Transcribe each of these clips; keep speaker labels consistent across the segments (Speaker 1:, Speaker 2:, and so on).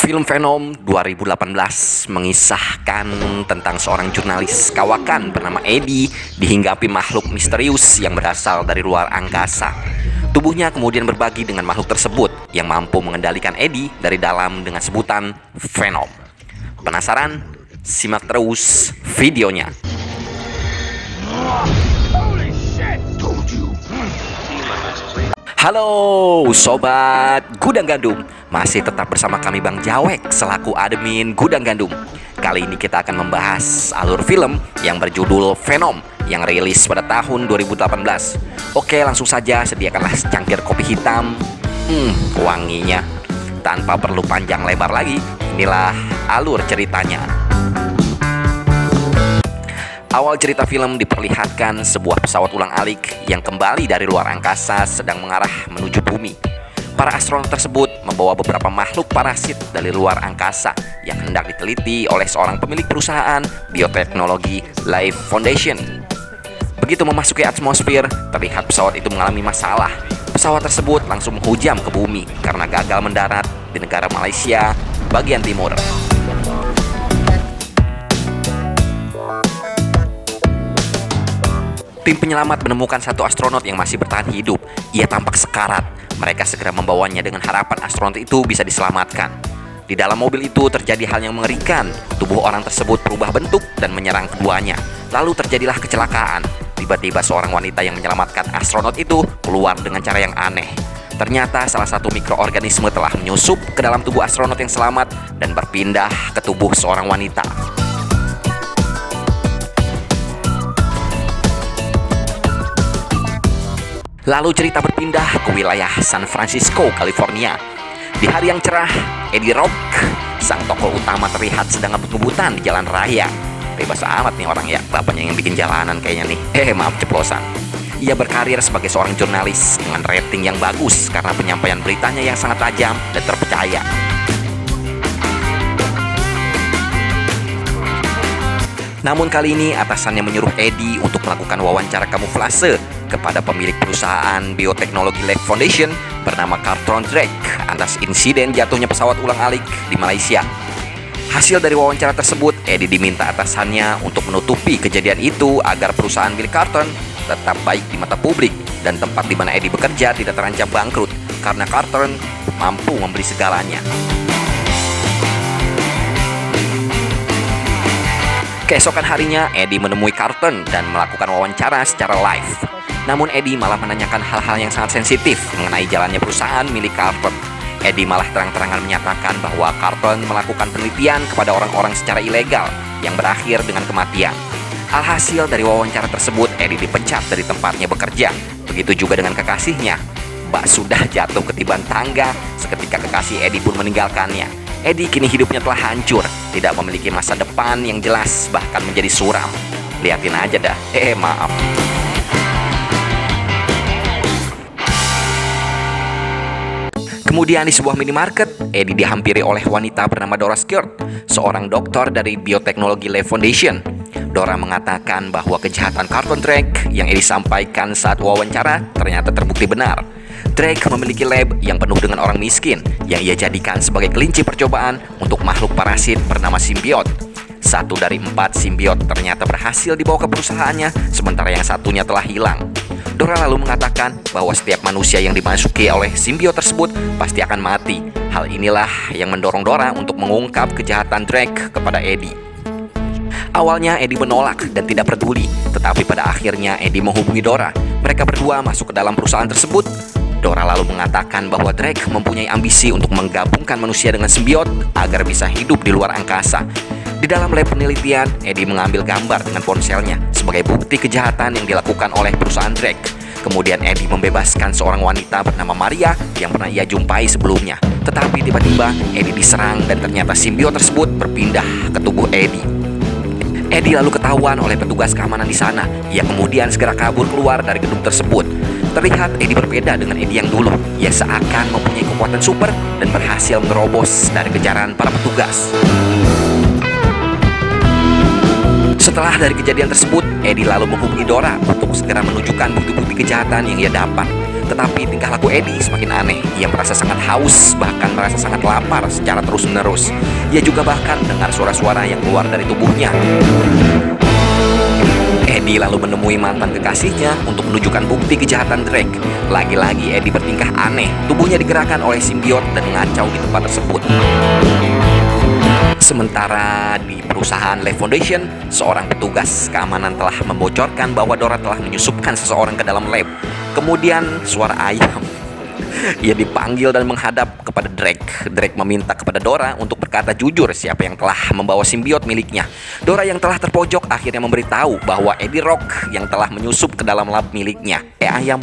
Speaker 1: Film Venom 2018 mengisahkan tentang seorang jurnalis kawakan bernama Eddie dihinggapi makhluk misterius yang berasal dari luar angkasa. Tubuhnya kemudian berbagi dengan makhluk tersebut yang mampu mengendalikan Eddie dari dalam dengan sebutan Venom. Penasaran? Simak terus videonya. Halo Sobat Gudang Gandum, masih tetap bersama kami Bang Jawek selaku admin Gudang Gandum. Kali ini kita akan membahas alur film yang berjudul Venom yang rilis pada tahun 2018. Oke, langsung saja sediakanlah secangkir kopi hitam. Wanginya. Tanpa perlu panjang lebar lagi, inilah alur ceritanya. Awal cerita film diperlihatkan sebuah pesawat ulang-alik yang kembali dari luar angkasa sedang mengarah menuju bumi. Para astronot tersebut membawa beberapa makhluk parasit dari luar angkasa yang hendak diteliti oleh seorang pemilik perusahaan bioteknologi Life Foundation. Begitu memasuki atmosfer, terlihat pesawat itu mengalami masalah. Pesawat tersebut langsung menghujam ke bumi karena gagal mendarat di negara Malaysia bagian timur. Tim penyelamat menemukan satu astronot yang masih bertahan hidup. Ia tampak sekarat. Mereka segera membawanya dengan harapan astronot itu bisa diselamatkan. Di dalam mobil itu terjadi hal yang mengerikan. Tubuh orang tersebut berubah bentuk dan menyerang keduanya. Lalu terjadilah kecelakaan. Tiba-tiba seorang wanita yang menyelamatkan astronot itu keluar dengan cara yang aneh. Ternyata salah satu mikroorganisme telah menyusup ke dalam tubuh astronot yang selamat dan berpindah ke tubuh seorang wanita. Lalu cerita berpindah ke wilayah San Francisco, California. Di hari yang cerah, Eddie Rock, sang tokoh utama, terlihat sedang ngebut-ngebutan di jalan raya. Bebas amat nih orang ya, bapaknya yang bikin jalanan kayaknya nih. Maaf ceplosan. Ia berkarir sebagai seorang jurnalis dengan rating yang bagus karena penyampaian beritanya yang sangat tajam dan terpercaya. Namun kali ini atasannya menyuruh Eddie untuk melakukan wawancara kamuflase kepada pemilik perusahaan bioteknologi Life Foundation bernama Carlton Drake atas insiden jatuhnya pesawat ulang-alik di Malaysia. Hasil dari wawancara tersebut, Eddie diminta atasannya untuk menutupi kejadian itu agar perusahaan milik Carlton tetap baik di mata publik dan tempat di mana Eddie bekerja tidak terancam bangkrut karena Carlton mampu membeli segalanya. Keesokan harinya, Eddie menemui Carlton dan melakukan wawancara secara live. Namun Eddie malah menanyakan hal-hal yang sangat sensitif mengenai jalannya perusahaan milik Carlton. Eddie malah terang-terangan menyatakan bahwa Carlton melakukan penelitian kepada orang-orang secara ilegal yang berakhir dengan kematian. Alhasil dari wawancara tersebut, Eddie dipecat dari tempatnya bekerja. Begitu juga dengan kekasihnya. Mbak sudah jatuh ketiban tangga seketika kekasih Eddie pun meninggalkannya. Eddie kini hidupnya telah hancur, tidak memiliki masa depan yang jelas, bahkan menjadi suram. Liatin aja dah, maaf. Kemudian di sebuah minimarket, Eddie dihampiri oleh wanita bernama Dora Skirt, seorang dokter dari bioteknologi Life Foundation. Dora mengatakan bahwa kejahatan Carlton Drake yang Eddie sampaikan saat wawancara ternyata terbukti benar. Drake memiliki lab yang penuh dengan orang miskin yang ia jadikan sebagai kelinci percobaan untuk makhluk parasit bernama simbiot. 1 dari 4 simbiot ternyata berhasil dibawa ke perusahaannya, sementara yang satunya telah hilang. Dora lalu mengatakan bahwa setiap manusia yang dimasuki oleh simbiot tersebut pasti akan mati. Hal inilah yang mendorong Dora untuk mengungkap kejahatan Drake kepada Eddie. Awalnya Eddie menolak dan tidak peduli, tetapi pada akhirnya Eddie menghubungi Dora. Mereka berdua masuk ke dalam perusahaan tersebut. Dora lalu mengatakan bahwa Drake mempunyai ambisi untuk menggabungkan manusia dengan simbiot agar bisa hidup di luar angkasa. Di dalam lab penelitian, Eddie mengambil gambar dengan ponselnya sebagai bukti kejahatan yang dilakukan oleh perusahaan Drake. Kemudian Eddie membebaskan seorang wanita bernama Maria yang pernah ia jumpai sebelumnya. Tetapi tiba-tiba Eddie diserang dan ternyata simbiot tersebut berpindah ke tubuh Eddie. Eddie lalu ketahuan oleh petugas keamanan di sana. Ia kemudian segera kabur keluar dari gedung tersebut. Terlihat Eddie berbeda dengan Eddie yang dulu. Ia seakan mempunyai kekuatan super dan berhasil menerobos dari kejaran para petugas. Setelah dari kejadian tersebut, Eddie lalu menghubungi Dora untuk segera menunjukkan bukti-bukti kejahatan yang ia dapat. Tetapi tingkah laku Eddie semakin aneh. Ia merasa sangat haus, bahkan merasa sangat lapar secara terus-menerus. Ia juga bahkan dengar suara-suara yang keluar dari tubuhnya. Eddie lalu menemui mantan kekasihnya untuk menunjukkan bukti kejahatan Drake. Lagi-lagi Eddie bertingkah aneh. Tubuhnya digerakkan oleh simbiot dan mengacau di tempat tersebut. Sementara di perusahaan Life Foundation, seorang petugas keamanan telah membocorkan bahwa Dora telah menyusupkan seseorang ke dalam lab. Kemudian suara ayam. Ia dipanggil dan menghadap kepada Drake. Drake meminta kepada Dora untuk berkata jujur siapa yang telah membawa simbiot miliknya. Dora yang telah terpojok akhirnya memberitahu bahwa Eddie Rock yang telah menyusup ke dalam lab miliknya. Ayam.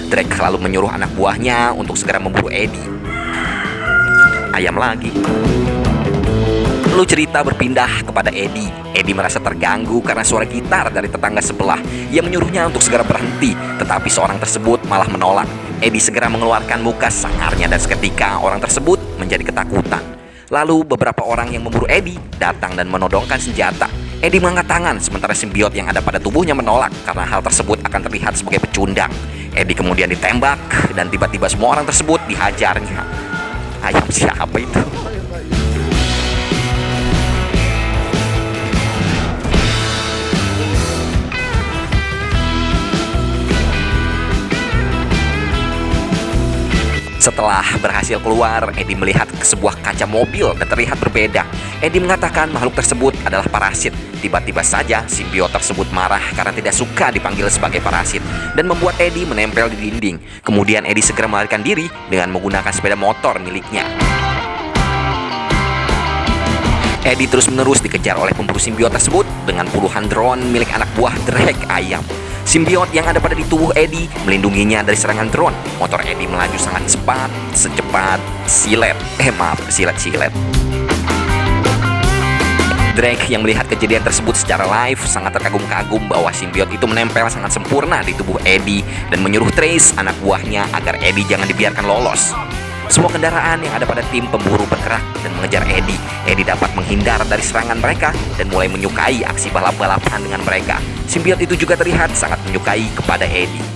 Speaker 1: Drake lalu menyuruh anak buahnya untuk segera memburu Eddie. Ayam lagi. Lalu cerita berpindah kepada Eddie. Eddie merasa terganggu karena suara gitar dari tetangga sebelah. Ia menyuruhnya untuk segera berhenti, tetapi seorang tersebut malah menolak. Eddie segera mengeluarkan muka sangarnya dan seketika orang tersebut menjadi ketakutan. Lalu beberapa orang yang memburu Eddie datang dan menodongkan senjata. Eddie mengangkat tangan sementara simbiot yang ada pada tubuhnya menolak karena hal tersebut akan terlihat sebagai pecundang. Eddie kemudian ditembak dan tiba-tiba semua orang tersebut dihajarnya. Ayam siapa itu? Setelah berhasil keluar, Eddie melihat ke sebuah kaca mobil dan terlihat berbeda. Eddie mengatakan makhluk tersebut adalah parasit. Tiba-tiba saja simbiot tersebut marah karena tidak suka dipanggil sebagai parasit dan membuat Eddie menempel di dinding. Kemudian Eddie segera melarikan diri dengan menggunakan sepeda motor miliknya. Eddie terus-menerus dikejar oleh pemburu simbiot tersebut dengan puluhan drone milik anak buah Drake ayam. Simbiot yang ada pada di tubuh Eddie melindunginya dari serangan drone. Motor Eddie melaju sangat cepat, secepat silet. Silet. Drake yang melihat kejadian tersebut secara live sangat terkagum-kagum bahwa simbiot itu menempel sangat sempurna di tubuh Eddie dan menyuruh Trace, anak buahnya, agar Eddie jangan dibiarkan lolos. Semua kendaraan yang ada pada tim pemburu bergerak dan mengejar Eddie. Eddie dapat menghindar dari serangan mereka dan mulai menyukai aksi balap-balapan dengan mereka. Simbiot itu juga terlihat sangat menyukai kepada Eddie.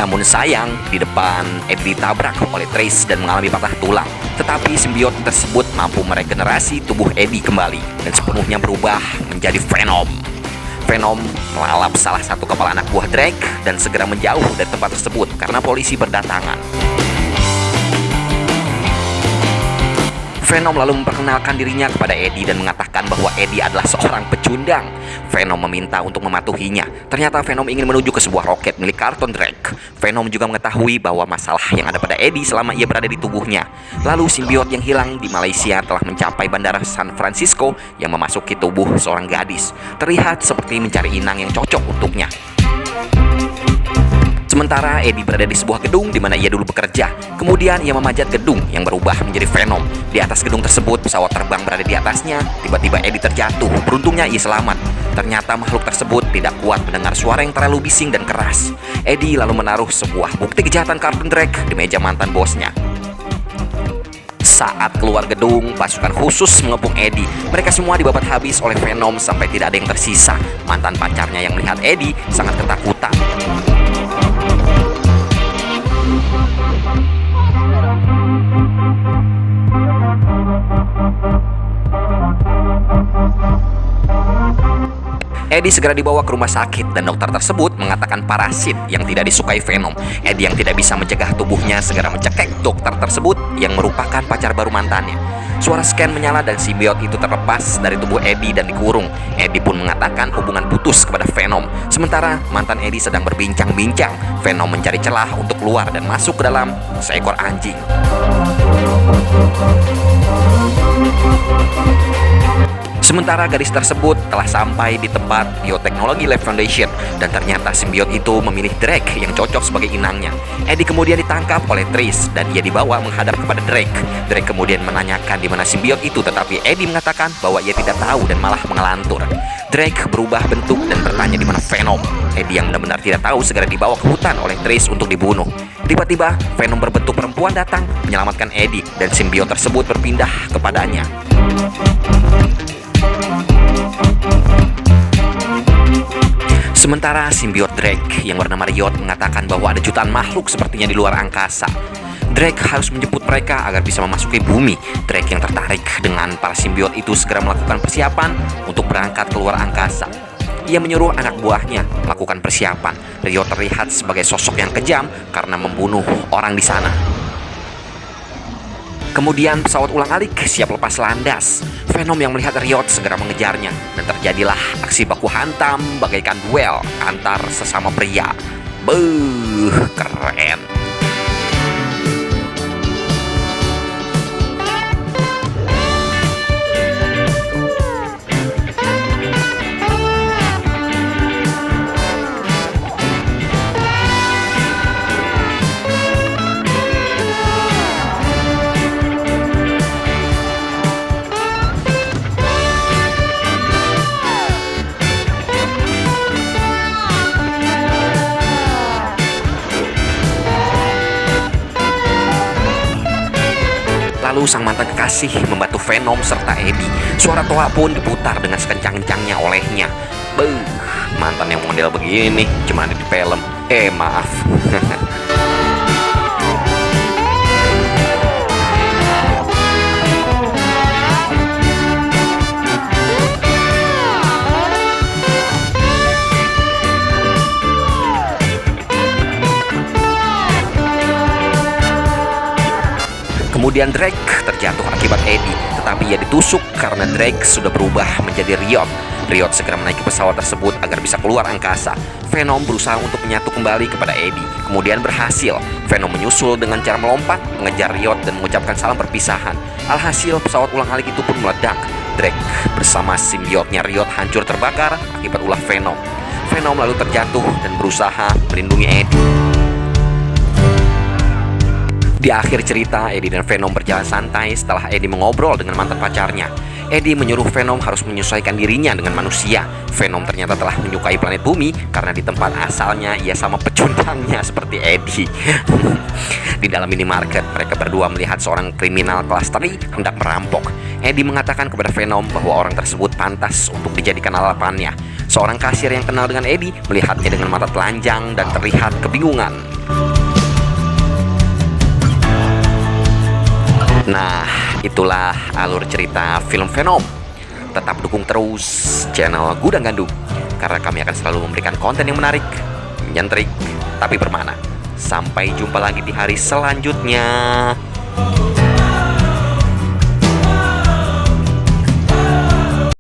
Speaker 1: Namun sayang, di depan Eddie ditabrak oleh Trace dan mengalami patah tulang. Tetapi simbiot tersebut mampu meregenerasi tubuh Eddie kembali dan sepenuhnya berubah menjadi Venom. Venom melalap salah satu kepala anak buah Drake dan segera menjauh dari tempat tersebut karena polisi berdatangan. Venom lalu memperkenalkan dirinya kepada Eddie dan mengatakan bahwa Eddie adalah seorang pecundang. Venom meminta untuk mematuhinya. Ternyata Venom ingin menuju ke sebuah roket milik Carlton Drake. Venom juga mengetahui bahwa masalah yang ada pada Eddie selama ia berada di tubuhnya. Lalu simbiot yang hilang di Malaysia telah mencapai bandara San Francisco yang memasuki tubuh seorang gadis. Terlihat seperti mencari inang yang cocok untuknya. Sementara Eddie berada di sebuah gedung di mana ia dulu bekerja. Kemudian ia memanjat gedung yang berubah menjadi Venom. Di atas gedung tersebut, pesawat terbang berada di atasnya. Tiba-tiba Eddie terjatuh. Beruntungnya ia selamat. Ternyata makhluk tersebut tidak kuat mendengar suara yang terlalu bising dan keras. Eddie lalu menaruh sebuah bukti kejahatan Carlton Drake di meja mantan bosnya. Saat keluar gedung, pasukan khusus mengepung Eddie. Mereka semua dibabat habis oleh Venom sampai tidak ada yang tersisa. Mantan pacarnya yang melihat Eddie sangat ketakutan. Eddie segera dibawa ke rumah sakit dan dokter tersebut mengatakan parasit yang tidak disukai Venom. Eddie yang tidak bisa mencegah tubuhnya segera mencekik dokter tersebut yang merupakan pacar baru mantannya. Suara scan menyala dan simbiot itu terlepas dari tubuh Eddie dan dikurung. Eddie pun mengatakan hubungan putus kepada Venom. Sementara mantan Eddie sedang berbincang-bincang, Venom mencari celah untuk keluar dan masuk ke dalam seekor anjing. Sementara gadis tersebut telah sampai di tempat Bioteknologi Lab Foundation dan ternyata simbiot itu memilih Drake yang cocok sebagai inangnya. Eddie kemudian ditangkap oleh Trish dan ia dibawa menghadap kepada Drake. Drake kemudian menanyakan di mana simbiot itu, tetapi Eddie mengatakan bahwa ia tidak tahu dan malah mengelantur. Drake berubah bentuk dan bertanya di mana Venom. Eddie yang benar-benar tidak tahu segera dibawa ke hutan oleh Trish untuk dibunuh. Tiba-tiba Venom berbentuk perempuan datang menyelamatkan Eddie dan simbiot tersebut berpindah kepadanya. Sementara simbiot Drake yang bernama Riot mengatakan bahwa ada jutaan makhluk sepertinya di luar angkasa. Drake harus menjemput mereka agar bisa memasuki bumi. Drake yang tertarik dengan para simbiot itu segera melakukan persiapan untuk berangkat ke luar angkasa. Ia menyuruh anak buahnya melakukan persiapan. Riot terlihat sebagai sosok yang kejam karena membunuh orang di sana. Kemudian pesawat ulang-alik siap lepas landas. Venom yang melihat Riot segera mengejarnya dan terjadilah aksi baku hantam bagaikan duel antar sesama pria. Keren. Lalu sang mantan kekasih membantu Venom serta Eddie. Suara toa pun diputar dengan sekencang-kencangnya olehnya. Mantan yang model begini cuma ada di film. Maaf. Kemudian Drake terjatuh akibat Eddie, tetapi ia ditusuk karena Drake sudah berubah menjadi Riot. Riot segera menaiki pesawat tersebut agar bisa keluar angkasa. Venom berusaha untuk menyatu kembali kepada Eddie, kemudian berhasil. Venom menyusul dengan cara melompat, mengejar Riot dan mengucapkan salam perpisahan. Alhasil pesawat ulang-alik itu pun meledak. Drake bersama simbiotnya Riot hancur terbakar akibat ulah Venom. Venom lalu terjatuh dan berusaha melindungi Eddie. Di akhir cerita, Eddie dan Venom berjalan santai setelah Eddie mengobrol dengan mantan pacarnya. Eddie menyuruh Venom harus menyesuaikan dirinya dengan manusia. Venom ternyata telah menyukai planet bumi karena di tempat asalnya ia sama pecundangnya seperti Eddie. Di dalam minimarket, mereka berdua melihat seorang kriminal kelas 3 hendak merampok. Eddie mengatakan kepada Venom bahwa orang tersebut pantas untuk dijadikan alapannya. Seorang kasir yang kenal dengan Eddie melihatnya dengan mata telanjang dan terlihat kebingungan. Nah, itulah alur cerita film Venom. Tetap dukung terus channel Gudang Gandum, karena kami akan selalu memberikan konten yang menarik, menyentrik, tapi bermakna. Sampai jumpa lagi di hari selanjutnya.